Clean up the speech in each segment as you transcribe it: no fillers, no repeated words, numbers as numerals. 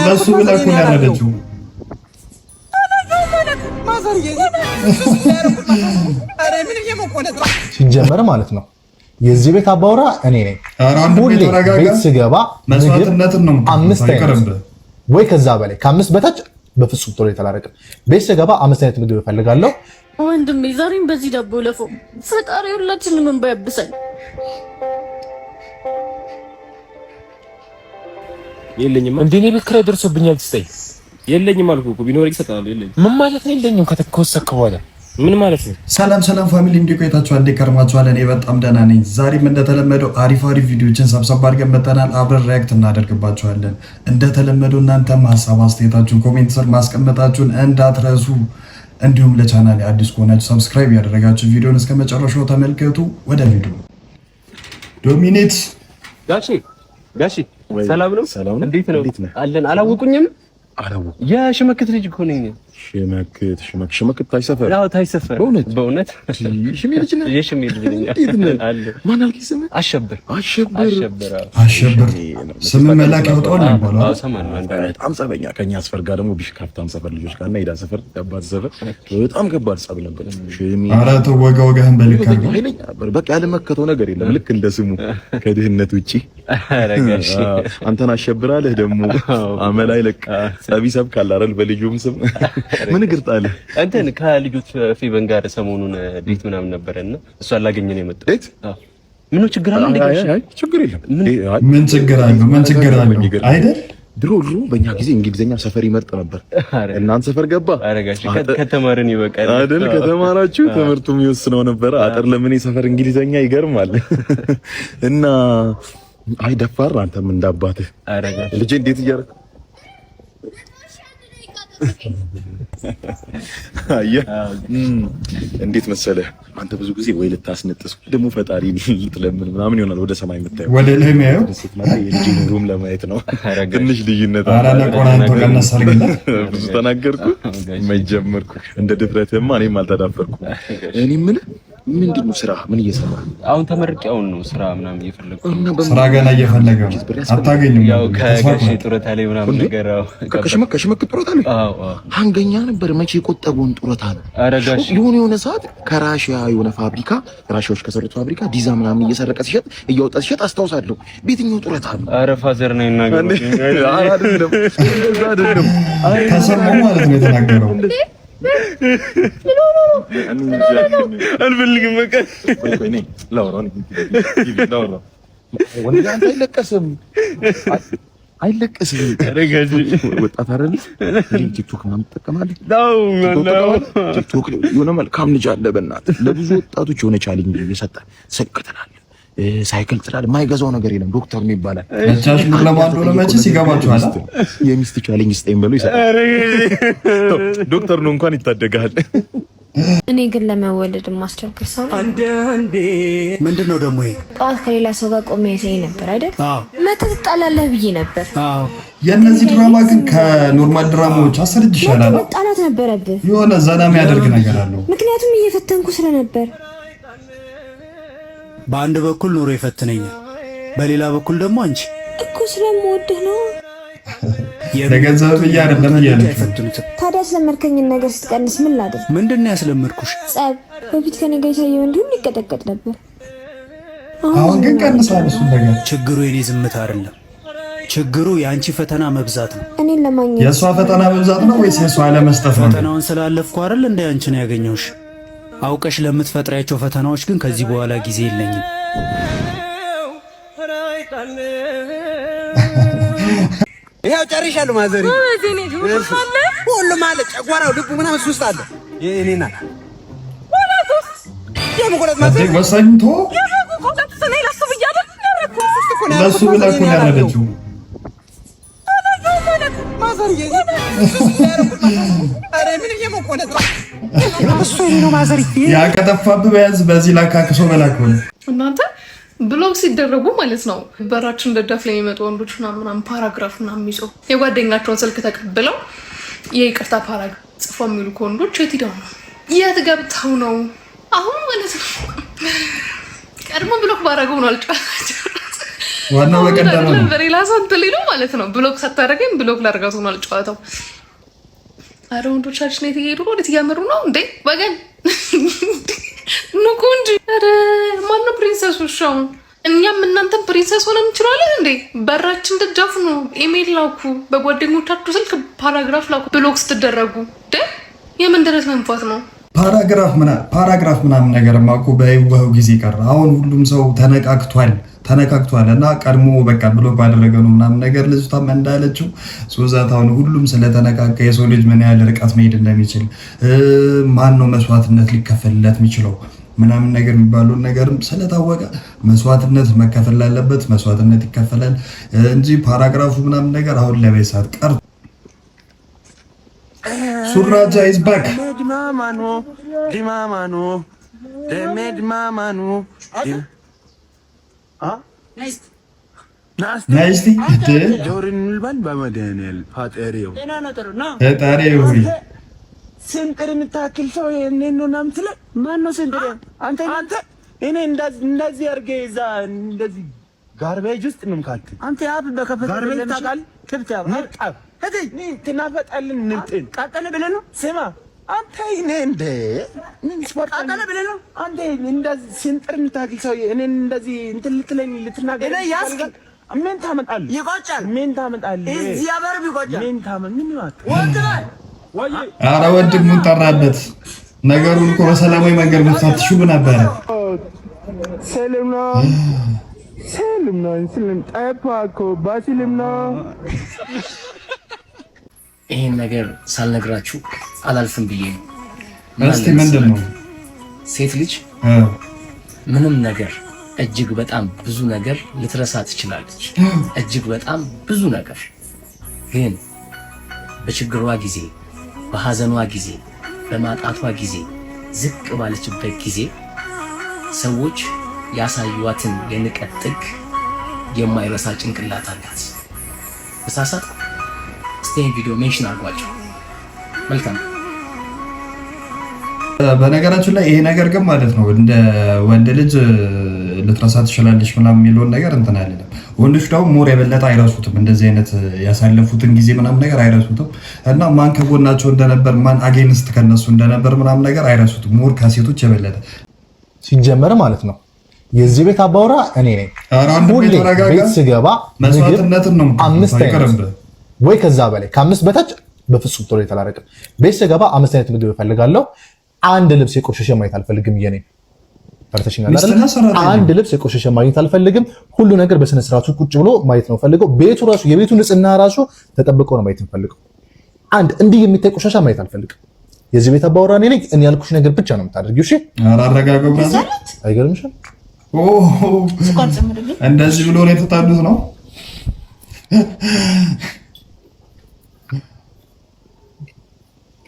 ለሱ ብላ እኮ ነው ያረደችው። ሲጀመር ማለት ነው የዚህ ቤት አባወራ እኔ ነኝ። ሁሌ ቤት ስገባ መስዋዕትነትን ነው አምስት አይነት ወይ ከዛ በላይ ከአምስት በታች በፍጹም ቶሎ የተላረቀ ቤት ስገባ አምስት አይነት ምግብ እፈልጋለሁ። ወንድሜ ዛሬም በዚህ ዳቦ ለፎ ፈጣሪ ሁላችንም እንባ ያብሰን። የለኝም እንዴ ቤት ክራይ ደርሶብኛል። ትስጠኝ የለኝም አልኩ እኮ ቢኖር ይሰጣል። የለኝም ምን ማለት ነው? የለኝም ከተከወሰከ በኋላ ምን ማለት ነው? ሰላም ሰላም ፋሚሊ እንዴት ቆይታችኋል? እንዴት ከርማችኋል? እኔ በጣም ደህና ነኝ። ዛሬም እንደተለመደው አሪፍ ቪዲዮችን ሰብሰብ አድርገን መጥተናል። አብረን ሪያክት እናደርግባችኋለን። እንደተለመደው እናንተም ሀሳብ አስተያየታችሁን ኮሜንት ስር ማስቀመጣችሁን እንዳትረሱ። እንዲሁም ለቻናል አዲስ ከሆናችሁ ሰብስክራይብ ያደረጋችሁ ቪዲዮን እስከ መጨረሻው ተመልከቱ። ወደ ቪዲዮ ዶሚኔት ጋሺ ሰላም ነው? እንዴት ነው አለን? አላወቁኝም? የሽመክት ልጅ እኮ ነኝ። ሽመክት ታይሰፈር? አዎ ታይሰፈር። በእውነት ሽሜ ልጅ ነህ? የሽሜ ልጅ ነኝ። አለ ማን አልከኝ? ስምህ? አሸብር። ስም መላክ ያውጣው ነው የሚባለው። አዎ ሰማን። በጣም ጸበኛ ከኛ አስፈር ጋር ደግሞ ቢሽካፍታም ሰፈር ልጆች ጋር እና ሄዳ ሰፈር አባት ሰፈር በጣም ከባድ ጸብ ነበር። ሽሜ ኧረ ተው ወጋህን በልክ በቃ ያለመከተው ነገር የለም። ልክ እንደ ስሙ ከድህነት ውጪ አረጋሽ አንተን አሸብራለህ ደግሞ አመላይ ለቅ ጸቢሰብ ካላረል በልጁም ስም ምን ግርጣለ እንትን ከልጆች ፌቨን ጋር ሰሞኑን ዴት ምናምን ነበርና እሷ አላገኘ ነው የመጣው። ዴት ምን ችግር አለ እንዴ? አይ ችግር የለም። ምን ችግር አለ አይደል? ድሮ በእኛ ጊዜ እንግሊዘኛ ሰፈር ይመርጥ ነበር። እናንተ ሰፈር ገባ አረጋሽ ከተማርን ይበቃል አይደል? ከተማራችሁ ትምህርቱ የሚወስነው ነበር። አጥር ለምን ሰፈር እንግሊዘኛ ይገርማል። እና አይ ደፋር አንተም እንዳባትህ አረጋሽ ልጄ እንዴት እያደረክ እንዴት መሰለህ አንተ ብዙ ጊዜ ወይ ልታስነጥስ ደግሞ ፈጣሪ ልትለምን ምናምን ይሆናል ወደ ሰማይ የምታየው ወደ ላይ የሚያየው ስትመጣ የልጅን ሩም ለማየት ነው። ትንሽ ልዩነት ብዙ ተናገርኩ መጀመርኩ እንደ ድፍረትማ እኔም አልተዳፈርኩም። እኔ ምን ምንድነው ስራ ምን እየሰራ አሁን ተመርቄ አሁን ነው ስራ ምናምን እየፈለኩ ስራ ገና እየፈለገ አታገኝም? ያው ከጋሽ ጡረታ ላይ ምናምን ነገር ከሽመክ ጡረታ ላይ አንገኛ ነበር። መቼ የቆጠበውን ጡረታ ነው አረጋሽ የሆነ ሰዓት ከራሺያ የሆነ ፋብሪካ ራሺያዎች ከሰሩት ፋብሪካ ዲዛ ምናምን እየሰረቀ ሲሸጥ እያወጣ ሲሸጥ አስታውሳለሁ። ቤትኛው ጡረታ ነው? አረ ፋዘር ነው ይናገር አይደለም ተሰማው ማለት ነው የተናገረው። አልፈልግም በቃ አይለቀስም። ወጣት አይደል? ቲክቶክ ምናምን ትጠቀማለህ? ቲክቶክ የሆነ መልካም ልጅ አለ በእናትህ ለብዙ ወጣቶች የሆነ ቻሌንጅ እየሰጠ ሰቅተናል። ሳይክል ጥላል የማይገዛው ነገር የለም። ዶክተር ነው ይባላል። እቻሽ ለማንዶ ለመቼስ ይገባችኋል። የሚስት ቻሌንጅ ስጠኝ ብሎ ይሰጣል። ዶክተር ነው እንኳን ይታደጋል። እኔ ግን ለመወለድ ማስቸገር ሰው አንዴ ምንድነው ደግሞ ይሄ? ጠዋት ከሌላ ሰው ጋር ቆሜ ያሰኝ ነበር አይደል? አዎ መተጣላለህ ብዬ ነበር። አዎ የነዚህ ድራማ ግን ከኖርማል ድራማዎች አስርጅ ይሻላል። ጣላት ነበረብህ። የሆነ ዘና የሚያደርግ ነገር አለው። ምክንያቱም እየፈተንኩ ስለነበር በአንድ በኩል ኑሮ ይፈትነኛል፣ በሌላ በኩል ደግሞ አንቺ እኮ ስለምወድህ ነው። ለገንዘብ አይደለም እያለች ታዲያ ስለመርከኝን ነገር ስትቀንስ ምን ላድርግ? ምንድነው ያስለመድኩሽ? ጸብ በፊት ከኔ ጋር የታየው እንዲሁም ይቀጠቀጥ ነበር። አሁን ግን ቀንሷል። እሱ ነገር ችግሩ የኔ ዝምታ አይደለም፣ ችግሩ የአንቺ ፈተና መብዛት ነው። እኔን ለማግኘት የእሷ ፈተና መብዛት ነው ወይስ የእሷ አለመስጠት ነው? ፈተናውን ስላለፍኩ አይደል እንደ አንቺ ነው ያገኘሁሽ። አውቀሽ ለምትፈጥሪያቸው ፈተናዎች ግን ከዚህ በኋላ ጊዜ የለኝም። ይሄው ጨርሻለሁ። ማዘሪ ሁሉም አለ፣ ጨጓራው፣ ልቡ ምናምን ሱስ አለ። እኔና ወሳኝ ቶ ለሱ ብላ እኮ ነው ያረደችው። ያ ከጠፋብህ በያዝ በዚህ ላካክሶ በላክ ሆነ። እናንተ ብሎግ ሲደረጉ ማለት ነው በራችን ደጃፍ ላይ የሚመጡ ወንዶች ምናምን ፓራግራፍ ምናምን የሚጽፉ የጓደኛቸውን ስልክ ተቀብለው የይቅርታ ፓራግራፍ ጽፎ የሚሉ ከወንዶች የት ሄደው ነው? የት ገብተው ነው? አሁን ማለት ነው ቀድሞ ብሎክ ባረገው ነው አልጫላችሁ ዋናው በቀደም ነው በሌላ ሰው እንትን ሊሉ ማለት ነው። ብሎክ ሳታደርገኝ ብሎክ ላደርጋት ሆኗል ጨዋታው። አረ ወንዶቻችን የት እየሄዱ ነው? ወዴት እያመሩ ነው እንዴ? ወገን ንቁ እንጂ። አረ ማነው ፕሪንሰሱ? ሻውን እኛም እናንተም ፕሪንሰስ ሆነን እንችላለን እንዴ? በራችን ደጃፍ ነው። ኢሜል ላኩ፣ በጓደኞቻችሁ ስልክ ፓራግራፍ ላኩ። ብሎክ ስትደረጉ የምን ደረት መንፋት ነው? ፓራግራፍ ምናምን ነገር ማቁ በይወው ጊዜ ቀረ። አሁን ሁሉም ሰው ተነካክቷል እና ቀድሞ በቃ ብሎ ባደረገ ነው ምናምን ነገር ልጅቷም እንዳለችው ሶዛት አሁን ሁሉም ስለተነካከ የሰው ልጅ ምን ያህል ርቀት መሄድ እንደሚችል ማን ነው መስዋዕትነት ሊከፈልለት የሚችለው ምናምን ነገር የሚባለውን ነገርም ስለታወቀ መስዋዕትነት መከፈል ላለበት መስዋዕትነት ይከፈላል እንጂ ፓራግራፉ ምናምን ነገር አሁን ለበይሳት ቀር ሱራጃ ኢዝ ባክ ናይስቲ ጆሪን ልባል በመደነል ፋጠሪው ስንጥር የምታክል ሰው የኔን ነው ናምትለ ማን ነው ስንጥር? አንተ እኔ እንደዚህ አድርጌ እዛ እንደዚህ ጋርቤጅ ውስጥ ነው ምካክ አንተ ያብ በከፈተ ጋርቤጅ ታውቃለህ? ክብት ያብ ነጣ እዚህ ትናፈጣልን ንጥን ቃጠለ ብለህ ነው ስማ አንተ እኔ እንደ ምን ስፖርት ቃጠለ ብለህ ነው አንተ እንደዚህ ስንጥር የምታክል ሰው እኔ እንደዚህ እንትን ልትለኝ ልትናገር እኔ ያስክ ምን ታመጣለህ? ይቆጫል። ምን ታመጣለህ? እዚህ አበር ቢቆጫል ምን ምን ይዋጥ ወጥራይ አረ ወንድሙን ጠራበት። ነገሩን እኮ በሰላማዊ መንገድ መፍታት ትሹ ነበር። ሰላም ጠፋኮ ባሲልም ነው። ይሄን ነገር ሳልነግራችሁ አላልፍም ብዬ ነው። እስቲ ምንድን ነው? ሴት ልጅ ምንም ነገር እጅግ በጣም ብዙ ነገር ልትረሳ ትችላለች። እጅግ በጣም ብዙ ነገር ግን በችግሯ ጊዜ በሐዘኗ ጊዜ በማጣቷ ጊዜ ዝቅ ባለችበት ጊዜ ሰዎች ያሳዩዋትን የንቀት ጥግ የማይረሳ ጭንቅላት አላት። ተሳሳት ስቴን ቪዲዮ ሜንሽን አድርጓቸው። መልካም። በነገራችን ላይ ይሄ ነገር ግን ማለት ነው እንደ ወንድ ልጅ ልትረሳ ትችላለች ምናምን የሚለውን ነገር እንትን አይደለም። ወንዶች ደግሞ ሞር የበለጠ አይረሱትም። እንደዚህ አይነት ያሳለፉትን ጊዜ ምናምን ነገር አይረሱትም እና ማን ከጎናቸው እንደነበር ማን አጌንስት ከነሱ እንደነበር ምናምን ነገር አይረሱትም። ሞር ከሴቶች የበለጠ ሲጀመር ማለት ነው። የዚህ ቤት አባወራ እኔ ነኝ። ሁሌ ቤት ስገባ መስዋዕትነትን ነው የምትቀርብ ወይ ከዛ በላይ ከአምስት በታች በፍጹም ቶሎ የተላረቀ ቤት ስገባ 5 አይነት ምግብ እፈልጋለሁ። አንድ ልብስ የቆሸሸ ማየት አልፈልግም። የኔ አንድ ልብስ የቆሸሸ ማየት አልፈልግም። ሁሉ ነገር በስነ ስርዓቱ ቁጭ ብሎ ማየት ነው ፈልገው። ቤቱ ራሱ የቤቱ ንጽህና ራሱ ተጠብቆ ነው ማየት ፈልገው። አንድ እንዲህ የሚታይ ቆሻሻ ማየት አልፈልግም። የዚህ ቤት አባወራ እኔ ነኝ። እኔ ያልኩሽ ነገር ብቻ ነው የምታደርጊው። እሺ አራረጋገው ብራዘር አይገርምሽም? እንደዚህ ብሎ ነው የተጣሉት ነው።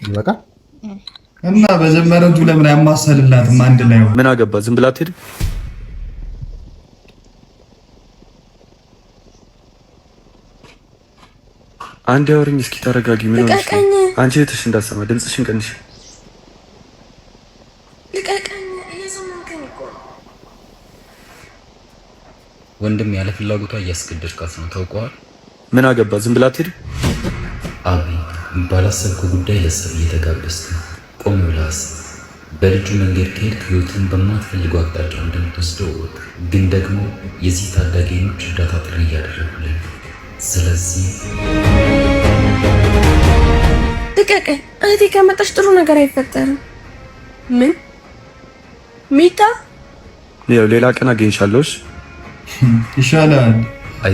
ይበቃ እና በጀመረው ለምን ያማሰልላትም አንድ ላይ ምን አገባ? ዝም ብላ ትሄድ። አንድ ያወርኝ እስኪ ተረጋጊ። ምን ሆነሽ? አንቺ እህትሽ እንዳሰማ ድምፅሽን ቀንሽ። ወንድም ያለ ፍላጎቷ እያስገደድካት ነው ታውቀዋል። ምን አገባ? ዝም ብላ ትሄድ። አቢ ባላሰብከው ጉዳይ ለሰብ እየተጋበዝክ ነው። ቆም ብለህ በልጁ መንገድ ከሄድክ ህይወትን በማትፈልገው አቅጣጫ እንደምትወስደው እወቅ። ግን ደግሞ የዚህ ታዳጊዎች እርዳታ ጥሪ እያደረጉልን ነው። ስለዚህ ልቀቅ። እህቴ ከመጣች ጥሩ ነገር አይፈጠርም። ምን ሚጣ ያው ሌላ ቀን አገኝሻለሁ። ይሻላል፣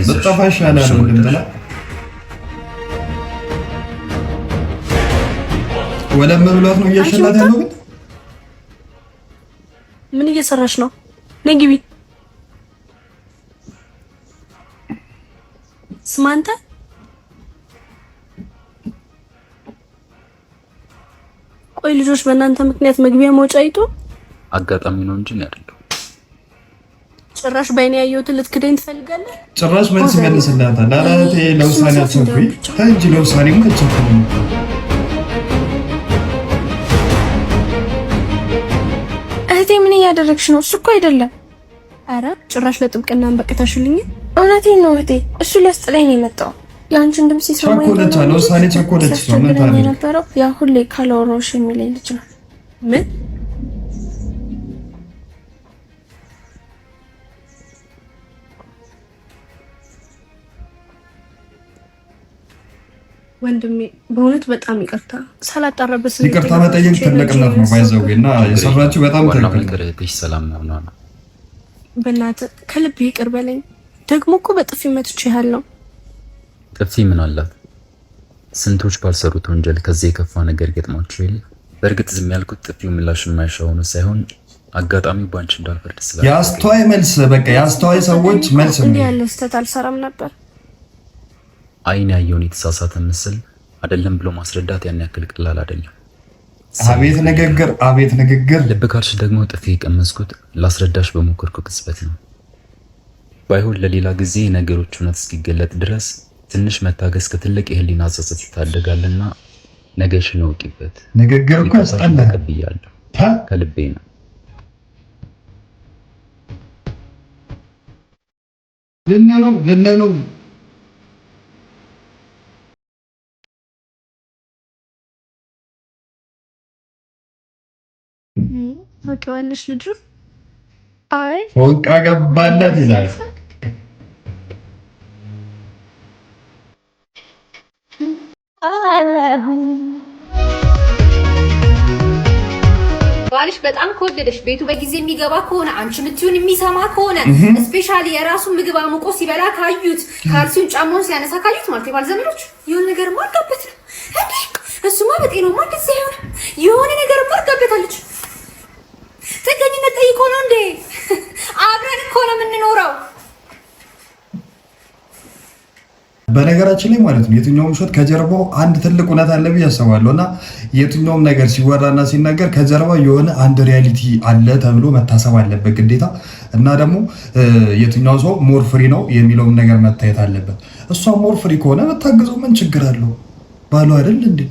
በጣም ይሻላል። እንደምትላ ወለም ብሏት ነው እየሸላት ያለው። ግን ምን እየሰራሽ ነው? ነይ ግቢ። ስማ አንተ ቆይ ልጆች በእናንተ ምክንያት መግቢያ መውጫ አይቶ አጋጣሚ ነው እንጂ ነው አይደለም። ጭራሽ በእኔ ያየሁትን ልትክደኝ ትፈልጋለህ? ጭራሽ መልስ መልስላታል። አራቴ ለውሳኔ አትቸኩይ እንጂ ለውሳኔ ምን ተቸኩይ? እህቴ ምን እያደረግሽ ነው? እሱ እኮ አይደለም። አረ ጭራሽ ለጥብቅና አንበቅታሽልኝ። እውነቴን ነው እህቴ፣ እሱ ሊያስጥለኝ ነው የመጣው። የአንቺን ድምፅ ሲሰማኝ ቸኮለች አለ ውሳኔ ቸኮለች ነው ምን ታዲያ የነበረው ያ ሁሌ ካላወራሁሽ የሚለኝ ልጅ ነው። ምን ወንድሜ በእውነት በጣም ይቅርታ ሳላጣራበት ይቅርታ መጠየቅ ትልቅነት ነው ባይዘውና የሰራችው በጣም ትክክል። ሰላም ነው። በእናትህ ከልብ ይቅር በለኝ። ደግሞ እኮ በጥፊ መትቼሃለሁ። ጥፊ ምን አላት? ስንቶች ባልሰሩት ወንጀል ከዚህ የከፋ ነገር ገጥሟቸው የለ። በእርግጥ ዝም ያልኩት ጥፊው ምላሽ የማይሻው ነው ሳይሆን አጋጣሚው ባንቺ እንዳልፈርድ ስላለ የአስተዋይ መልስ በቃ የአስተዋይ ሰዎች መልስ ነው። እንዲህ ያለ ስህተት አልሰራም ነበር። አይን ያየውን የተሳሳተ ምስል አይደለም ብሎ ማስረዳት ያን ያክል ቀላል አይደለም። አቤት ንግግር፣ አቤት ንግግር። ልብ ካልሽ ደግሞ ጥፊ የቀመስኩት ላስረዳሽ በሞከርኩ ቅጽበት ነው። ባይሆን ለሌላ ጊዜ ነገሮች እውነት እስኪገለጥ ድረስ ትንሽ መታገስ ከትልቅ የህሊና ጸጸት ይታደጋልና ነገሽን እወቂበት። ንግግር እኮ ያስጠላል። ተቀብያለሁ፣ ከልቤ ነው። ልነው ታውቂዋለሽ ልጁ? አይ ፎንቃ ገባለት ይላል። ባልሽ በጣም ከወደደሽ ቤቱ በጊዜ የሚገባ ከሆነ አንቺ ምትዩን የሚሰማ ከሆነ ስፔሻሊ የራሱን ምግብ አሙቆ ሲበላ ካዩት ካልሲውን ጫማውን ሲያነሳ ካዩት ማለት የባል ዘመዶች የሆነ ነገር ማርጋበት ነው እንዴ? እሱማ በጤናው እንደዚህ አይሆን የሆነ ነገር ማርጋበታለች። ጥገኝነት ጠይቆ ነው እንዴ? አብረን እኮ ነው የምንኖረው። በነገራችን ላይ ማለት ነው የትኛውም ውሸት ከጀርባው አንድ ትልቅ እውነት አለ ብዬ አስባለሁ። እና የትኛውም ነገር ሲወራና ሲነገር ከጀርባው የሆነ አንድ ሪያሊቲ አለ ተብሎ መታሰብ አለበት ግዴታ። እና ደግሞ የትኛው ሰው ሞር ፍሪ ነው የሚለውን ነገር መታየት አለበት። እሷ ሞር ፍሪ ከሆነ መታገዘው ምን ችግር አለው? ባሉ አይደል እንዴ?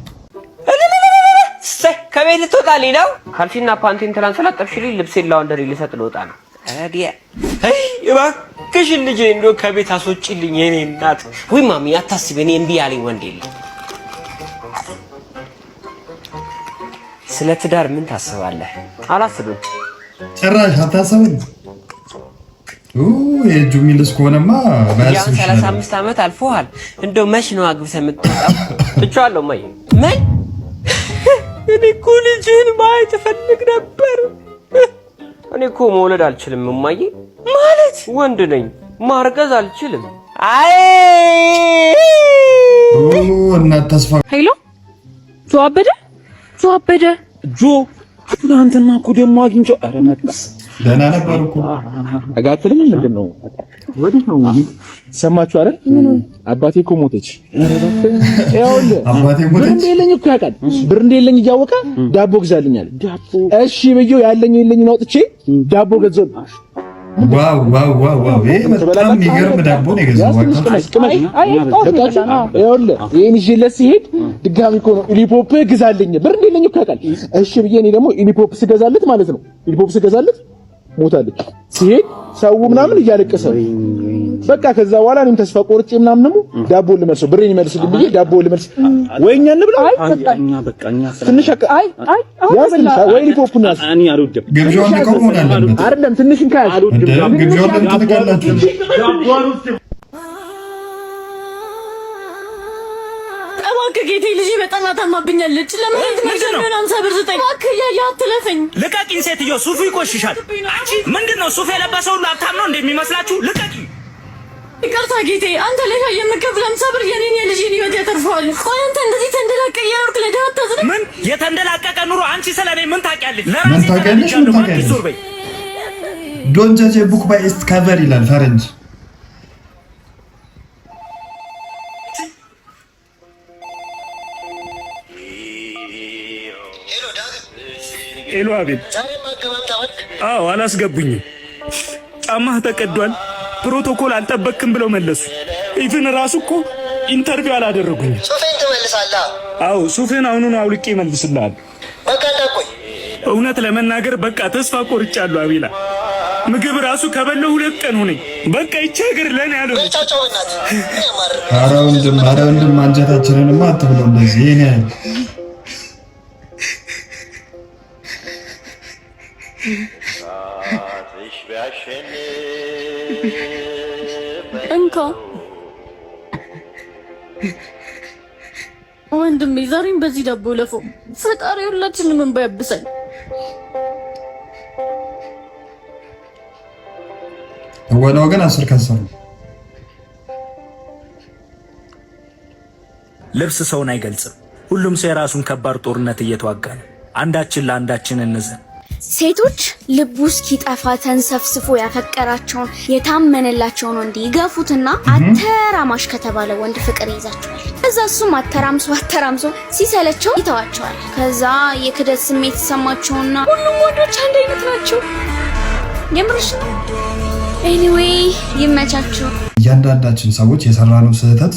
ከቤት ልትወጣልኝ ነው? ካልሲና ፓንቲን ትናንት ስላጠብሽልኝ ልብሴን ላውንደሪ ልሰጥ ልወጣ ነው። አዲያ እባክሽን ልጄ እንደው ከቤት አስወጪልኝ የኔ እናት። ወይ ማሚ አታስቢ፣ እኔ እምቢ ያለኝ ወንድ የለም። ስለ ትዳር ምን ታስባለህ? አላስብም። ጭራሽ አታስብም? የእጁ የሚልስ ከሆነማ ቢያንስ 35 ዓመት አልፎሃል። እንደው መች ነው አግብተህ የምትወጣው? ትቼዋለሁ። ማይ እኔ እኮ ልጅህን ማየት እፈልግ ነበር። እኔ እኮ መውለድ አልችልም እማዬ። ማለት ወንድ ነኝ፣ ማርገዝ አልችልም። አይ እናት ተስፋ። ሄሎ ጆ አበደ ጆ ትናንትና እኮ ደግሞ አግኝቼው። ኧረ መጣ ደህና ነበር እኮ አጋጥልም። ምንድን ነው ወዴት ነው? ሰማችሁ አይደል? አባቴ እኮ ሞተች። ይኸውልህ አባቴ ሞተች። ብር እንደሌለኝ እኮ ያውቃል። ብር እንደሌለኝ እያወቀ ዳቦ ግዛልኛል። እሺ ብዬው ያለኝ የለኝን አውጥቼ ዳቦ ገዛው። ዋው ዋው ዋው ዋው! ይሄ በጣም የሚገርም ዳቦ ነው የገዛው። ይኸውልህ ይሄን ይዤለት ሲሄድ ድጋሚ እኮ ነው ኢሊፖፕ ግዛልኝ። ብር እንደሌለኝ እኮ ያውቃል። እሺ ብዬ እኔ ደግሞ ኢሊፖፕ ስገዛለት ማለት ነው ኢሊፖፕ ስገዛለት ሞታለች። ሲሄድ ሰው ምናምን እያለቀሰ በቃ ከዛ በኋላ እኔም ተስፋ ቆርጬ ምናምን ደግሞ ዳቦ ልመልሰው ብሬን ይመልስልኝ ብዬ ዳቦ ልመልስ ወይኛ እንብላ በቃኛ ትንሽ ወይ ሊፖፕ ነው እኔ አልወደም። ግብዣውን ልቆሙን አለበት አይደለም ትንሽ እንካይ ግብዣውን ለምትተጋላችሁ ጌቴ ልጅ በጣም አታማብኛለች። ለምን ትመርዘን 50 ብር ስጠኝ እባክህ። ያ አትለፈኝ። ልቀቂኝ ሴትዮ፣ ሱፉ ይቆሽሻል። አንቺ ምንድነው ሱፍ የለበሰው ሁሉ ሀብታም ነው እንደሚመስላችሁ? ልቀቂኝ። ይቅርታ ጌቴ፣ አንተ ላይ የምከፍል 50 ብር የኔን የልጅን ህይወት ያተርፈዋል። ቆይ አንተ እንደዚህ ተንደላቀ እየኖርክ ለድሀ አታዝንም? ምን የተንደላቀቀ ኑሮ? አንቺ ስለኔ ምን ታውቂያለሽ? ምን ታውቂያለሽ? ዶንት ጀጅ ኤ ቡክ ባይ ኢትስ ከቨር ይላል ፈረንጅ። ሄሎ አቤል። አዎ አላስገቡኝም። ጫማህ ተቀዷል፣ ፕሮቶኮል አልጠበቅክም ብለው መለሱ። ኢቭን ራሱ እኮ ኢንተርቪው አላደረጉኝም። ሱፌን ትመልሳለህ? አዎ ሱፌን አሁኑን አውልቄ እመልስልሃለሁ። በቃ እንዳትቆይ። እውነት ለመናገር በቃ ተስፋ ቆርጫለሁ አቤላ። ምግብ ራሱ ከበለው 2 ቀን ሆነኝ። በቃ ይቺ ሀገር ለኔ ያለው ኧረ ወንድም አንጀታችንንማ አትብለው እንደዚህ እኔ እንካ ወንድሜ ዛሬም በዚህ ዳቦ ለፎ ፈጣሪ ሁላችንም እንባ ያብሰን። ወናው ግን 10 ከሰሩ ልብስ ሰውን አይገልጽም። ሁሉም ሰው የራሱን ከባድ ጦርነት እየተዋጋ ነው። አንዳችን ለአንዳችን እንዘን። ሴቶች ልቡ እስኪጠፋ ተንሰፍስፎ ያፈቀራቸውን የታመነላቸውን ወንድ ይገፉትና አተራማሽ ከተባለ ወንድ ፍቅር ይዛቸዋል። ከዛ እሱም አተራምሶ ሲሰለቸው ይተዋቸዋል። ከዛ የክደት ስሜት ይሰማቸውና ሁሉም ወንዶች አንድ አይነት ናቸው። የምርሽ ነው። ኤኒዌይ ይመቻችሁ። እያንዳንዳችን ሰዎች የሰራነው ስህተት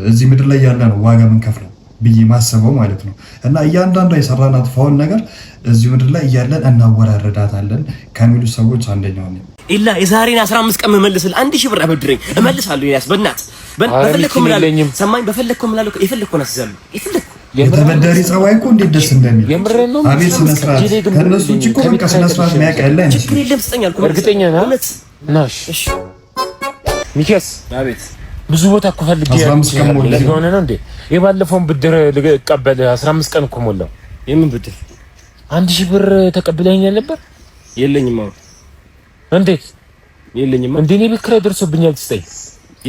እዚህ ምድር ላይ ያለ ነው ዋጋ የምንከፍለው ብዬ ማሰበው ማለት ነው። እና እያንዳንዷ የሰራናት ፋውን ነገር እዚህ ምድር ላይ እያለን እናወራረዳታለን ከሚሉ ሰዎች አንደኛው ነው። ኢላ የዛሬን 15 ቀን መመልስል 1000 ብር አበድረኝ እመልሳለሁ። ያስ በእናት በፈለከው ምላለ ሰማኝ በፈለከው ምላለ የፈለከው ናስዛሉ የፈለከው የተበዳሪ ጸባይ እኮ እንዴት ደስ እንደሚል አቤት ስነ ስርዓት ከነሱ እኮ እኮ በቃ ስነ ስርዓት የሚያውቅ ያለ አይነት ችግር የለም ስጠኛል እኮ እርግጠኛ ነህ? ናሽ እሺ ሚኪያስ አቤት ብዙ ቦታ እኮ ፈልጌ ሆነ ነው እንዴ የባለፈውን ብድር ልቀበል 15 ቀን እኮ ሞላው። የምን ብድር? 1000 ብር ተቀብለኸኛል ነበር? የለኝም። አዎ እንዴት የለኝም? እንዴ እኔ ብክራ ደርሶብኛል ትስጠኝ።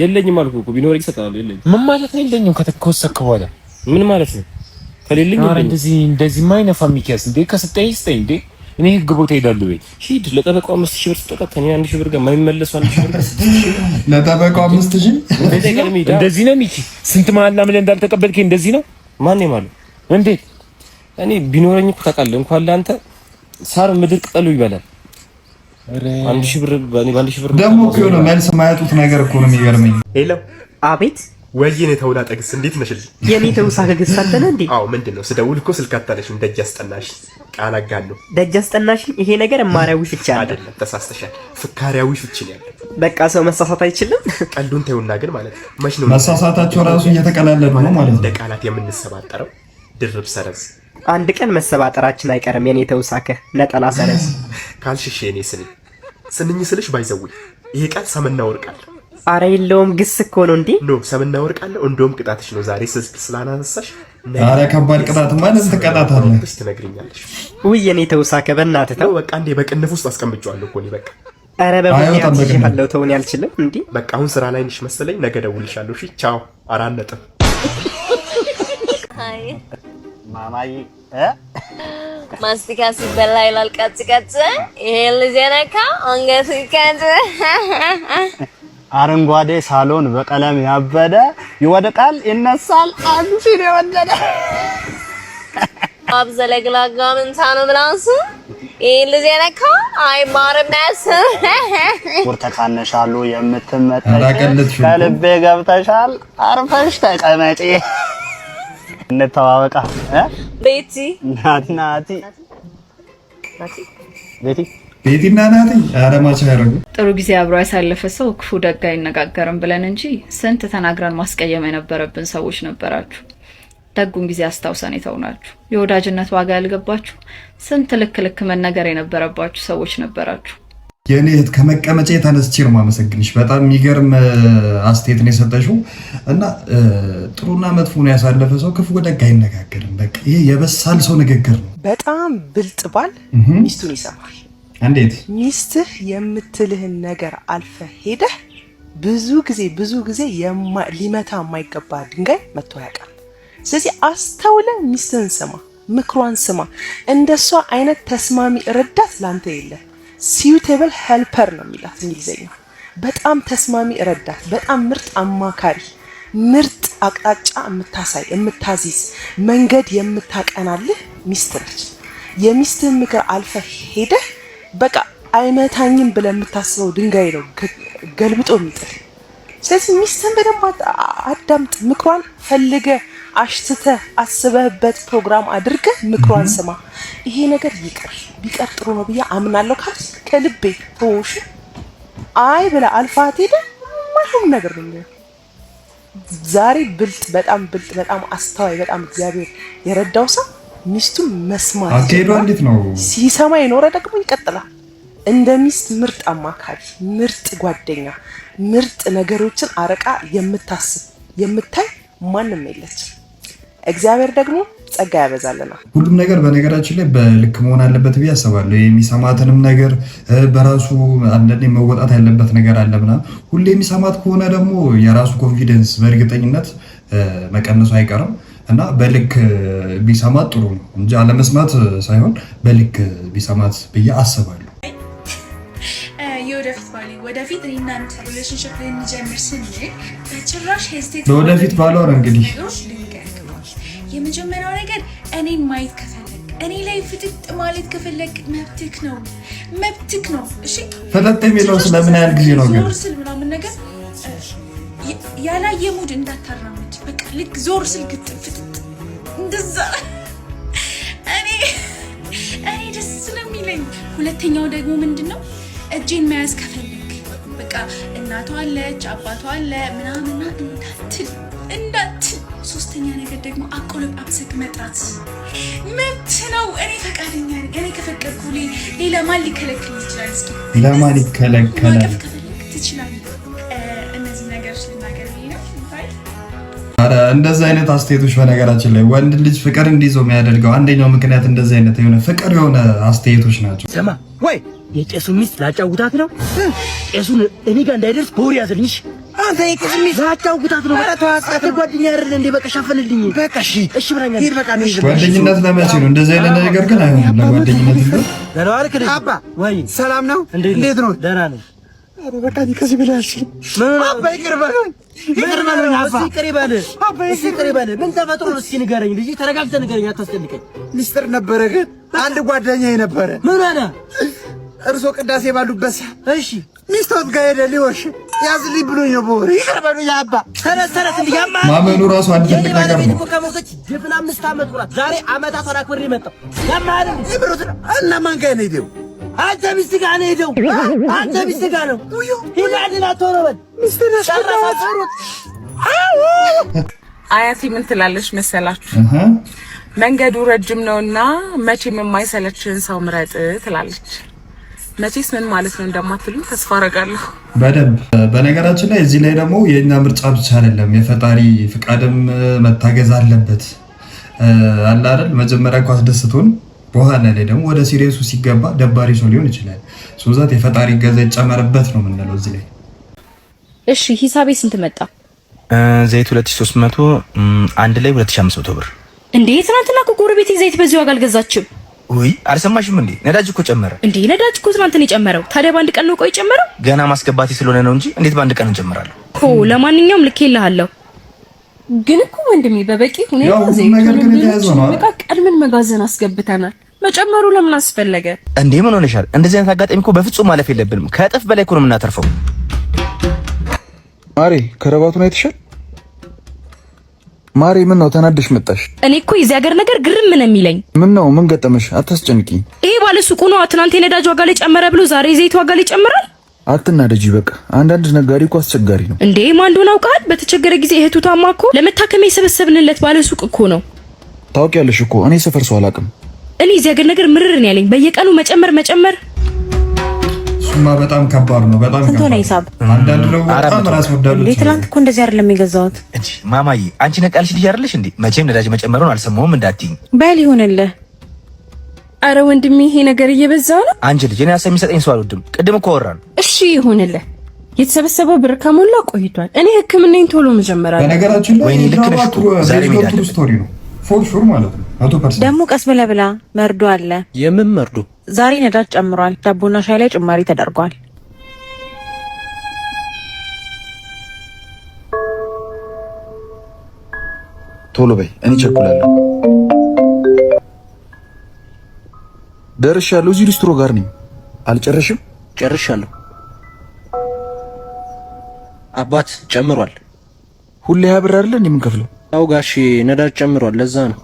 የለኝም አልኩ እኮ ቢኖርኝ እሰጥሃለሁ። የለኝም። ምን ማለት ነው የለኝም? ከተከወሰክ በኋላ ምን ማለት ነው? ከሌለኝ የለኝም። እንደዚህ ማይነፋ ሚኪያስ እንዴ ከሰጠኝ ስጠኝ እንዴ እኔ ህግ ቦታ ሄዳለሁ። ወይ ሂድ ለጠበቃው 5000 ብር ስጠጣ ከኔ 1000 ብር ጋር የማይመለሱ 1000 ብር ለጠበቃው 5000 እንደዚህ ነው ሚኪ። ስንት መሀላ ምን እንዳልተቀበልከኝ እንደዚህ ነው። ማን ማለት እንዴት? እኔ ቢኖረኝ እኮ ታውቃለህ እንኳን ለአንተ ሳር ምድር ቅጠሉ ይበላል። 1000 ብር በ1000 ብር ደግሞ እኮ ነው መልስ ማያጡት ነገር እኮ ነው የሚገርመኝ። ሄሎ አቤት ወይኔ ተውላጠግስ እንዴት ነሽልኝ? የኔ ተውሳከ ገሳተነ እንዴ? አዎ ምንድነው ስደውል እኮ ስልክ አታነሽም። ደጅ አስጠናሽ ቃል አጋለሁ። ደጅ አስጠናሽ? ይሄ ነገር ማርያዊ ፍቺ አይደለም ተሳስተሻል። ፍካሪያዊ ፍቺ ነው ያለው። በቃ ሰው መሳሳት አይችልም። ቀልዱን ተውና ግን ማለት መች ነው መሳሳታቸው ራሱ እየተቀላለዱ ነው ማለት ነው። ቃላት የምንሰባጠረው ድርብ ሰረዝ አንድ ቀን መሰባጠራችን አይቀርም። የኔ ተውሳከ ነጠላ ሰረዝ ካልሽሽ የኔ ስንኝ ስልሽ ባይዘው ይሄ ቃል ሰምና ወርቃል። አረ የለውም ግስ እኮ ነው እንዴ? ኖ ሰምና ወርቃለሁ። እንደውም ቅጣትሽ ነው ዛሬ ስላናነሳሽ። አረ ከባድ ቅጣት ማለት ተቀጣጣለህ። እስቲ ትነግሪኛለሽ? ውይ የኔ ተውሳከ በእናትህ ተው። በቃ እንዴ በቅንፍ ውስጥ አስቀምጫለሁ እኮ ነው በቃ። አረ በሞት ያለው ተውን ያልችልም እንዴ? በቃ አሁን ስራ ላይ ነሽ መሰለኝ። ነገ ደውልሻለሁ። እሺ ቻው። 4 ነጥብ አይ ማማዬ ማስቲካ ሲበላ ይላል ቀጭ ይሄ ልጅ ነካ አንገቱ ይከንድ አረንጓዴ ሳሎን በቀለም ያበደ ይወድቃል ይነሳል አንዱ ሲል የወደደ አብዘለግላጋ ምንታ ነው ብላንስ ይሄ ልጅ ነካ አይማርም ብርቱካንሻሉ የምትመጣሽ ከልቤ ገብተሻል አርፈሽ ተቀመጪ እንተዋወቃ ቤቲ ናቲ ቤቲና ናቲ አረማች ያረጉ ጥሩ ጊዜ አብሮ ያሳለፈ ሰው ክፉ ደግ አይነጋገርም ብለን እንጂ ስንት ተናግረን ማስቀየም የነበረብን ሰዎች ነበራችሁ። ደጉን ጊዜ አስታውሰን የተውናችሁ የወዳጅነት ዋጋ ያልገባችሁ ስንት ልክ መነገር የነበረባችሁ ሰዎች ነበራችሁ። የኔ እህት ከመቀመጫ የተነስቼ ነው የማመሰግንሽ። በጣም የሚገርም አስተያየት ነው የሰጠሽው እና ጥሩና መጥፎ ነው ያሳለፈ ሰው ክፉ ደግ አይነጋገርም። በቃ ይሄ የበሳል ሰው ንግግር ነው። በጣም ብልጥ ባል ሚስቱን ይሰማል። እንዴት? ሚስትህ የምትልህን ነገር አልፈ ሄደህ ብዙ ጊዜ ሊመታ የማይገባ ድንጋይ መጥቶ ያውቃል። ስለዚህ አስተውለ ሚስትህን ስማ፣ ምክሯን ስማ። እንደሷ አይነት ተስማሚ ረዳት ላንተ የለ። suitable helper ነው የሚላት እንግሊዘኛ። በጣም ተስማሚ ረዳት፣ በጣም ምርጥ አማካሪ፣ ምርጥ አቅጣጫ የምታሳይ የምታዚዝ መንገድ የምታቀናልህ ሚስት ነች። የሚስትህን ምክር አልፈ ሄደህ በቃ አይመታኝም ብለህ የምታስበው ድንጋይ ነው ገልብጦ የሚጥል። ስለዚህ ሚስትህን በደንብ አዳምጥ፣ ምክሯን ፈልገህ አሽትተህ አስበህበት ፕሮግራም አድርገህ ምክሯን ስማ። ይሄ ነገር ቢቀር ጥሩ ነው ብዬ አምናለሁ ካልሽ ከልቤ ተወሽ። አይ ብላ አልፋት ሄደ ማንም ነገር ነው። ዛሬ በጣም አስተዋይ በጣም እግዚአብሔር የረዳው ሰው ሚስቱን መስማት አትሄዱ እንዴት ነው ሲሰማ የኖረ ደግሞ ይቀጥላል። እንደ ሚስት ምርጥ አማካሪ፣ ምርጥ ጓደኛ፣ ምርጥ ነገሮችን አረቃ የምታስብ የምታይ ማንም የለች። እግዚአብሔር ደግሞ ጸጋ ያበዛልናል። ሁሉም ነገር በነገራችን ላይ በልክ መሆን አለበት ብዬ አስባለሁ። የሚሰማትንም ነገር በራሱ አንዳንዴ መወጣት ያለበት ነገር አለ ምናምን። ሁሌ የሚሰማት ከሆነ ደግሞ የራሱ ኮንፊደንስ በእርግጠኝነት መቀነሱ አይቀርም እና በልክ ቢሰማት ጥሩ ነው እንጂ አለመስማት ሳይሆን በልክ ቢሰማት ብዬ አስባለሁ። የወደፊት ባሌ ወደፊት እኔና አንተ ሪሌሽንሺፕ ልንጀምር ስንል በጭራሽ ሄስቴት ለወደፊት ባለው ነው እንግዲህ የመጀመሪያው ነገር እኔን ማየት ከፈለግ እኔ ላይ ፍጥጥ ማለት ከፈለግ መብትክ ነው። እሺ ፈጠጥ የሚለው ስለምን ያህል ጊዜ ነው ግን ዞር ስል ምናምን ነገር ያላየ ሙድ እንዳታራምድ። በቃ ልክ ዞር ስል ግጥም ፍጥጥ እንደዛ እኔ ደስ ስለሚለኝ። ሁለተኛው ደግሞ ምንድነው እጄን መያዝ ከፈለግ በቃ እናቷ አለች አባቷ አለ ምናምን እንዳትል። ሶስተኛ ነገር ደግሞ አቆለጳጵሰክ መጥራት መብት ነው። እኔ ፈቃደኛ ነኝ። እኔ ከፈቀድኩ ሌላ ማን ሊከለክል ይችላል? እስኪ ለማን ይከለከላል? ትችላለህ። እነዚህ ነገሮች ልናገር ነው። ኧረ እንደዚህ አይነት አስተያየቶች በነገራችን ላይ ወንድ ልጅ ፍቅር እንዲይዘው የሚያደርገው አንደኛው ምክንያት እንደዚህ አይነት ፍቅር የሆነ አስተያየቶች ናቸው። ስማ ወይ የቄሱ ሚስት ላጫውታት ነው። ቄሱን እኔ ጋር እንዳይደርስ በወሬ ያዝልኝ። አንተ የቄሱ ሚስት ላጫውታት ነው። በቃ ተዋስራት ጓደኛ አይደል እንዴ? በቃ ሸፈንልኝ። በቃ እሺ ብራኛ ሂድ። በቃ ነው ጓደኝነት ለመቼ ነው? እንደዚህ አይነት ነገር ግን አይሆንም። ለጓደኝነት ግን ለዋልክ አባ ወይ ሰላም ነው? እንዴት ነው? ደህና ነው። አረ በቃ ከዚህ በላይ አልችልም። ምን አባ ይቅር በለኝ። ይቅር በል። ምን ተፈጥሮ ነው? እስኪ ንገረኝ ልጅ፣ ተረጋግተህ ንገረኝ። አታስጨንቀኝ። ሚስጥር ነበረ ግን አንድ ጓደኛዬ ነበረ። ምን አለ? እርሶ ቅዳሴ ባሉበት እሺ ሚስቶት ጋር ሄደ ሊወሽ ያዝልኝ ብሎኝ ነው። በወሬ ይቅር በሉኝ አባ። ተነስተረት እንዲያማ ማመኑ ራሱ አንድ ትልቅ ነገር ነው። ከሞተች ድፍን 5 ዓመት ሆናት። ዛሬ ዓመታቷን አክብሬ መጣሁ። ያማል ይብሩት እና ማን ጋር ነው ሄደው? አንተ ሚስት ጋር ነው ሄደው። አንተ ሚስት ጋር ነው ይላልና ተወረበል ሚስት ነሽራራት አያቴ ምን ትላለች መሰላችሁ? መንገዱ ረጅም ነውና መቼም የማይሰለችን ሰው ምረጥ ትላለች። መቼስ ምን ማለት ነው እንደማትሉኝ ተስፋ አደርጋለሁ። በደንብ በነገራችን ላይ እዚህ ላይ ደግሞ የኛ ምርጫ ብቻ አይደለም የፈጣሪ ፍቃድም መታገዝ አለበት። አለ አይደል? መጀመሪያ እንኳን አስደስቶን በኋላ ላይ ደግሞ ወደ ሲሪየሱ ሲገባ ደባሪ ሰው ሊሆን ይችላል። ሶዛት የፈጣሪ ገዛ ይጨመርበት ነው የምንለው እዚህ ላይ። እሺ ሂሳቤ ስንት መጣ? ዘይት 2300 አንድ ላይ 2500 ብር። እንዴ ትናንትና እኮ ጎረቤቴ ዘይት በዚህ ዋጋ አልገዛችም። ወይ አልሰማሽም እንዴ? ነዳጅ እኮ ጨመረ። እንዴ ነዳጅ እኮ ትናንት ነው የጨመረው። ታዲያ በአንድ ቀን ነው ቆይ ጨመረው? ገና ማስገባቴ ስለሆነ ነው እንጂ እንዴት በአንድ ቀን እንጨምራለን? ለማንኛውም ልኬልሃለሁ። ግን እኮ ወንድሜ በበቂ ሁኔታ ዘይት በቃ ቀድመን መጋዘን አስገብተናል። መጨመሩ ለምን አስፈለገ እንዴ? ምን ሆነሻል? እንደዚህ አይነት አጋጣሚ እኮ በፍጹም ማለፍ የለብንም። ከእጥፍ በላይ እኮ ነው የምናተርፈው። ማሬ ከረባቱን አይተሻል? ማሬ ምን ነው ተናደሽ መጣሽ? እኔ እኮ የዚህ ሀገር ነገር ግርም ምን የሚለኝ ምን ነው? ምን ገጠመሽ? አታስጨንቂ። ይሄ ባለ ሱቁ ነው ትናንት የነዳጅ ዋጋ ላይ ጨመረ ብሎ ዛሬ ዘይት ዋጋ ላይ ጨምራል። አትናደጂ በቃ። አንዳንድ ነጋዴ እኮ አስቸጋሪ ነው እንዴ። ማን እንደሆነ አውቃል? በተቸገረ ጊዜ እህቱ ታማ እኮ ለመታከም የሰበሰብንለት ባለ ሱቅ እኮ ነው። ታውቂያለሽ እኮ እኔ ሰፈር ሰው አላውቅም። እኔ የዚህ ሀገር ነገር ምርርን ያለኝ በየቀኑ መጨመር እሱማ በጣም ከባድ ነው። በጣም ስንት ሆነ ሂሳብ? አንዳንድ ነው በጣም ራስ ወዳዱ። እንዴ ትናንት እኮ እንደዚህ አይደለም የገዛሁት እንጂ ማማዬ፣ አንቺ ነቃልሽ ልጅ አይደለሽ እንዴ? መቼም ነዳጅ መጨመሩን አልሰማሁም እንዳትይኝ። በል ይሁንልህ። አረ ወንድሜ ይሄ ነገር እየበዛ ነው። አንቺ ልጅ እኔ ሀሳብ የሚሰጠኝ ሰው አልወድም። ቅድም እኮ አወራን። እሺ ይሁንልህ። የተሰበሰበው ብር ከሞላ ቆይቷል። እኔ ሕክምናዬን ቶሎ መጀመር አለ። በነገራችን ላይ ወይኔ ልክ ነሽ እኮ ዛሬ ምን ስቶሪ ነው ፎር ሹር ማለት ነው 100%። ደግሞ ቀስ ብለህ ብላ። መርዶ አለ። የምን መርዶ? ዛሬ ነዳጅ ጨምሯል። ዳቦና ሻይ ላይ ጭማሪ ተደርጓል። ቶሎ በይ፣ እኔ ቸኩላለሁ። ደርሻለሁ። እዚህ ሊስትሮ ጋር ነኝ። አልጨረሽም? ጨርሻለሁ። አባት ጨምሯል። ሁሌ ብር አይደለ እንደምንከፍለው? ያው ጋሺ ነዳጅ ጨምሯል፣ ለዛ ነው።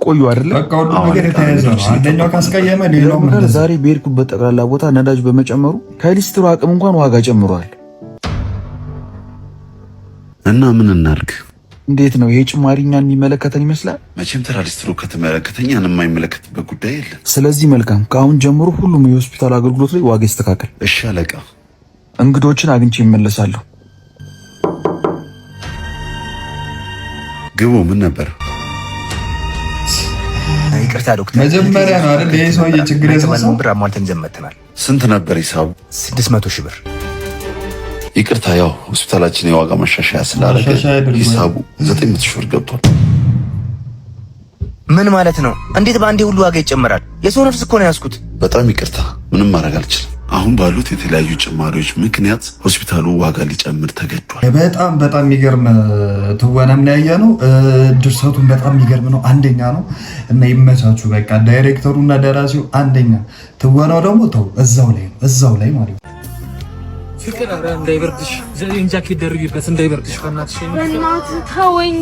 ቆዩ አይደለ? በቃ ሁሉ ነገር የተያዘ ነው። አንደኛው ካስቀየመ ሌላው ምን ዛሬ በሄድኩበት ጠቅላላ ቦታ ነዳጅ በመጨመሩ ከሊስትሮ አቅም እንኳን ዋጋ ጨምሯል። እና ምን እናድርግ? እንዴት ነው ይሄ ጭማሪ እኛን የሚመለከተን ይመስላል? መቼም ተራ ሊስትሮ ከተመለከተኝ እኛን የማይመለከትበት ጉዳይ የለም። ስለዚህ መልካም፣ ከአሁን ጀምሮ ሁሉም የሆስፒታል አገልግሎት ላይ ዋጋ ይስተካከል። እሺ አለቃ። እንግዶችን አግኝቼ ይመለሳለሁ። ግቡ። ምን ነበር? ይቅርታ ዶክተር፣ መጀመሪያ ነው አይደል ይሄ ሰውዬ ችግር ያሰማው። ብር አሟልተን ዘመተናል። ስንት ነበር ሂሳቡ? 600 ሺህ ብር። ይቅርታ፣ ያው ሆስፒታላችን የዋጋ ማሻሻያ ስላደረገ ሂሳቡ 900 ሺህ ብር ገብቷል። ምን ማለት ነው? እንዴት በአንዴ ሁሉ ዋጋ ይጨምራል? የሰው ነፍስ እኮ ነው ያዝኩት። በጣም ይቅርታ፣ ምንም ማድረግ አልችልም። አሁን ባሉት የተለያዩ ጭማሪዎች ምክንያት ሆስፒታሉ ዋጋ ሊጨምር ተገዷል። በጣም የሚገርም ትወናም ነው ያየነው። ድርሰቱን በጣም የሚገርም ነው። አንደኛ ነው እና ይመቻችሁ። በቃ ዳይሬክተሩና ደራሲው አንደኛ፣ ትወናው ደግሞ ተው እዛው ላይ ማለት ነው። ፍቅር አረ እንዳይበርድሽ፣ ዘሬን ጃኬት ደርቢበት እንዳይበርድሽ። በእናትህ ተወኝ።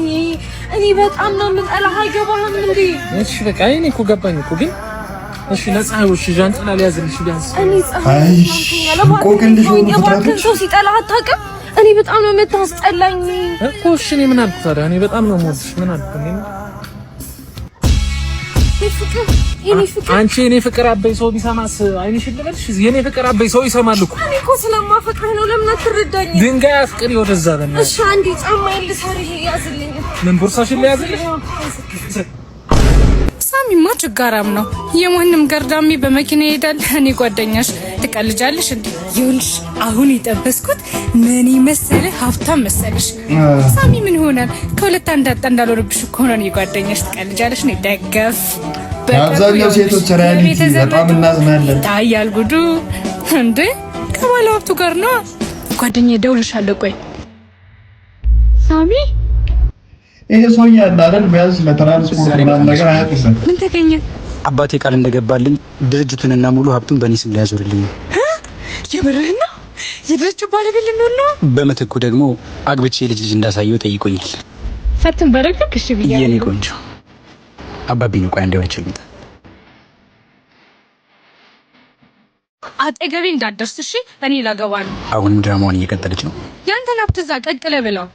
እኔ በጣም ነው የምጠላህ። አይገባህም እንዴ? እሺ በቃ እኔ እኮ ገባኝ እኮ ግን እሺ ለፀሐዮሽ ዣንጥላ ሊያዝልሽ ቢያንስ። እኔ ፀሐይ ሰው ሲጠላህ አታውቅም? እኔ በጣም ነው የምታስጠላኝ እኮ። እሺ እኔ ምን አልኩ ታዲያ? እኔ በጣም ነው የምወድሽ። ምን አልኩ እኔ? አንቺ የኔ ፍቅር አበይ ሰው ቢሰማስ አይንሽል ልበልሽ? የኔ ፍቅር አበይ ሰው ይሰማል እኮ። እኔ እኮ ስለማፈቅርህ ነው። ለምን አትረዳኝ? ድንጋይ አፍቅሪ ወደዛ በእናትሽ። እሺ አንዴ ጫማዬን ልሰርህ ያዝልኝ። ምን ቦርሳሽን ሊያዝልሽ? ሳሚማ ችጋራም ነው። የማንም ገርዳሚ በመኪና ይሄዳል። እኔ ጓደኛሽ ትቀልጃለሽ እንዴ? ይኸውልሽ አሁን የጠበስኩት ምን መሰለህ? ሀብታም መሰለሽ። ሳሚ ምን ይሆናል? ከሁለት አንድ አጣ እንዳልሆንብሽ እኮ ነው። እኔ ጓደኛሽ ትቀልጃለሽ። እኔ ደገፍ አብዛኛው ሴቶች ሪያሊቲ በጣም እናዝናለን። ታያል ጉዱ እንዴ! ከባለ ሀብቱ ጋር ነው። ጓደኛዬ እደውልልሻለሁ። ቆይ ሳሚ ይሄ ሰውዬ አለ አይደል? ቢያንስ ለትራንስፖርት ምናምን ነገር አያውቅም። ምን ተገኘ? አባቴ ቃል እንደገባልኝ ድርጅቱንና ሙሉ ሀብቱን በእኔ ስም ሊያዞርልኝ። የምርህን ነው? የድርጅቱ ባለቤት ልንሆን ነው? በምትኩ ደግሞ አግብቼ ልጅ እንዳሳየው ጠይቆኛል። ፈትን በረግክ። እሺ ብያለሁ። የኔ ቆንጆ አባቢ ነው። ቆይ እንደው አይችልም። አጠገቤ እንዳትደርስ እሺ? እኔ ላገባ ነው። አሁንም ድራማውን እየቀጠለች ነው። ያንተን ሀብት እዛ ቀቅለ ብለው።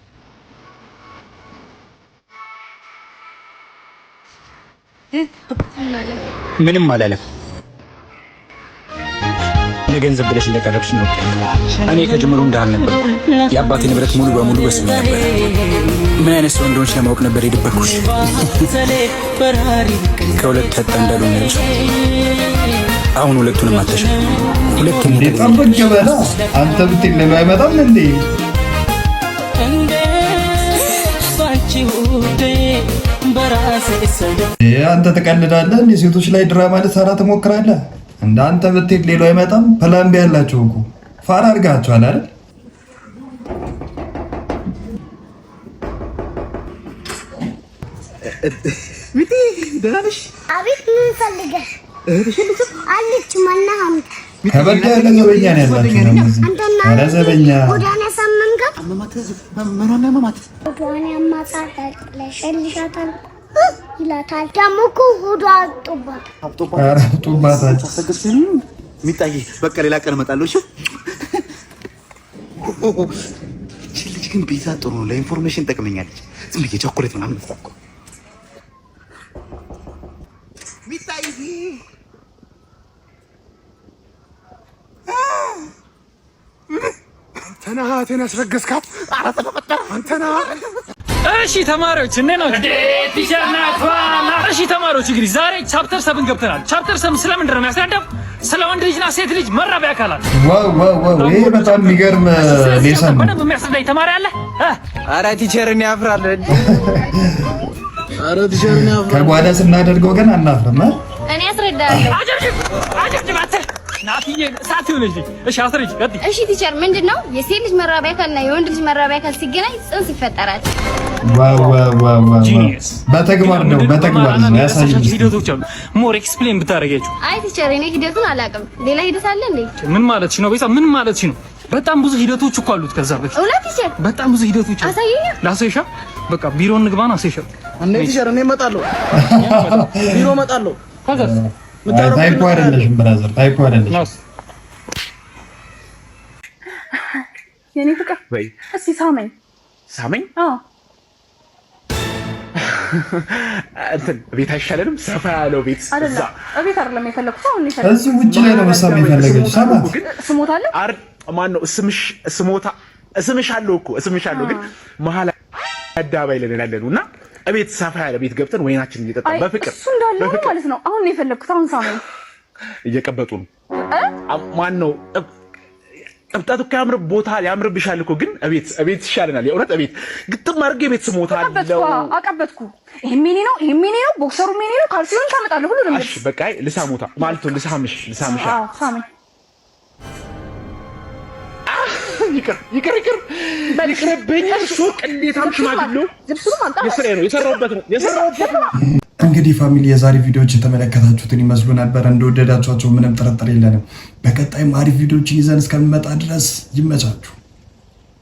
ምንም አላለም። ለገንዘብ ብለሽ እንደቀረብሽ ነው። እኔ ከጀምሮ እንዳል ነበር። የአባቴ ንብረት ሙሉ በሙሉ በስሜ ነበር። ምን አይነት ሰው እንደሆንሽ ለማወቅ ነበር የደበቅኩሽ። ከሁለት ተጣ እንዳሉ ነው። አሁን ሁለቱንም አተሽ። ሁለቱም ጠብቅ በላ። አንተ ብትል ለምን አይመጣም እንዴ? አንተ ትቀልዳለህ እንዴ? ሴቶች ላይ ድራማ ልትሰራ ትሞክራለህ? እንደ አንተ ብትሄድ ሌሎ አይመጣም። ፕላን ቢ ያላቸው እኮ ፋራ አድርጋቸዋል አይደል? ሚቲ ደህና ነሽ? አቤት። ምን ፈልገሽ? አለች ማናም ከበድ ያለ ዘበኛ ነው ያላችሁ ነው። ኧረ ዘበኛ ጎዳና ሳመንጋት ምኗን ያመማት ጎዳና ያማታል ለሸልሻታል ይላታል። ደግሞ እኮ ሆዷ አጡባታል። ሚጣዬ በቃ ሌላ ቀን እመጣለሁ። እሺ እቺ ልጅ ግን ቤዛ ጥሩ ነው። ለኢንፎርሜሽን ጠቅመኛለች። ዝም ብዬ ቸኮሌት ምናምን ተፈቀው ሚጣዬ አንተና እህቴን ያስረገዝካት? ኧረ ተፈጠረ አንተና። እሺ ተማሪዎች እንዴት ነው? ቲቸር ናቷና። እሺ ተማሪዎች እንግዲህ ዛሬ ቻፕተር 7 ገብተናል። ቻፕተር 7 ስለምንድን ነው የሚያስረዳው? ስለ ወንድ ልጅና ሴት ልጅ መራቢያ አካላት። ዋው ይሄ በጣም የሚገርም ሌሰን ነው። ምንም የሚያስረዳኝ ተማሪ አለ? ኧረ ቲቸርን ያፍራል። ኧረ ቲቸርን ያፍራል። ከጓዳ ስናደርገው ግን አናፍርም። እኔ አስረዳለሁ። አጀብጅብ አትል ናትዬ ሳት ይሁንልኝ። እሺ አስረጅ ቀጥይ። እሺ ቲቸር ምንድነው? የሴት ልጅ መራቢያ አካልና የወንድ ልጅ መራቢያ አካል ሲገናኝ ጽንስ ይፈጠራል። ዋው በተግባር ነው ያሳየኝ። ሂደቶች አሉ። ሞር ኤክስፕሌን ብታረጋችሁ። አይ ቲቸር እኔ ሂደቱን አላውቅም። ሌላ ሂደት አለ እንዴ? ምን ማለትሽ ነው? ቤዛ ምን ማለትሽ ነው? በጣም ብዙ ሂደቶች እኮ አሉት። ከዛ በፊት እውነት ቲቸር በጣም ብዙ ሂደቶች አሉት። አሳየኝ። ላሳይሻ። በቃ ቢሮ እንግባና አሳይሻ። እንዴ ቲቸር እኔ እመጣለሁ፣ ቢሮ እመጣለሁ። ታይፖ አይደለሽም ብራዘር፣ ታይፖ አይደለሽም። የኔ ፍቅር እስቲ ሳመኝ። ሳመኝ? አዎ እንትን ቤት አይሻለንም? ሰፋ ያለው ቤት እዛ እቤት አይደለም የፈለኩት፣ አሁን የፈለኩት እዚህ ውጪ ላይ ነው መሳም የፈለገችው። ሰማት ስሞታለሁ። ማን ነው እስምሽ አለው እኮ እስምሽ አለው፣ ግን መሀል አዳባይ ላይ ያለነው እና እቤት ሰፋ ያለ ቤት ገብተን ወይናችን እየጠጣን በፍቅር እሱ እንዳለ ማለት ነው። አሁን የፈለኩት አሁን ሳመኝ። እየቀበጡ ነው። ማን ነው ቅብጠቱ ካምር ቦታ ያምርብሻል እኮ፣ ግን እቤት ይሻለናል። የእውነት እቤት ግጥም አድርጌ ቤት ስሞታለሁ። አቀበጥኩ። ይሄ ሚኒ ነው፣ ይሄ ሚኒ ነው፣ ቦክሰሩ ሚኒ ነው፣ ካልሲዮን ታመጣለህ ሁሉ ነው። እሺ በቃ ልሳሞታ ማለት ነው። ልሳምሽ። አዎ ሳመኝ። ይቅርብኝ። እሱ ቅሌታም ሽማግሌው የስራዬ ነው፣ የሰራሁበት ነው። እንግዲህ ፋሚሊ የዛሬ ቪዲዮዎች የተመለከታችሁትን ይመስሉ ነበር። እንደወደዳችኋቸው ምንም ጥርጥር የለንም። በቀጣይም አሪፍ ቪዲዮዎችን ይዘን እስከምንመጣ ድረስ ይመቻችሁ።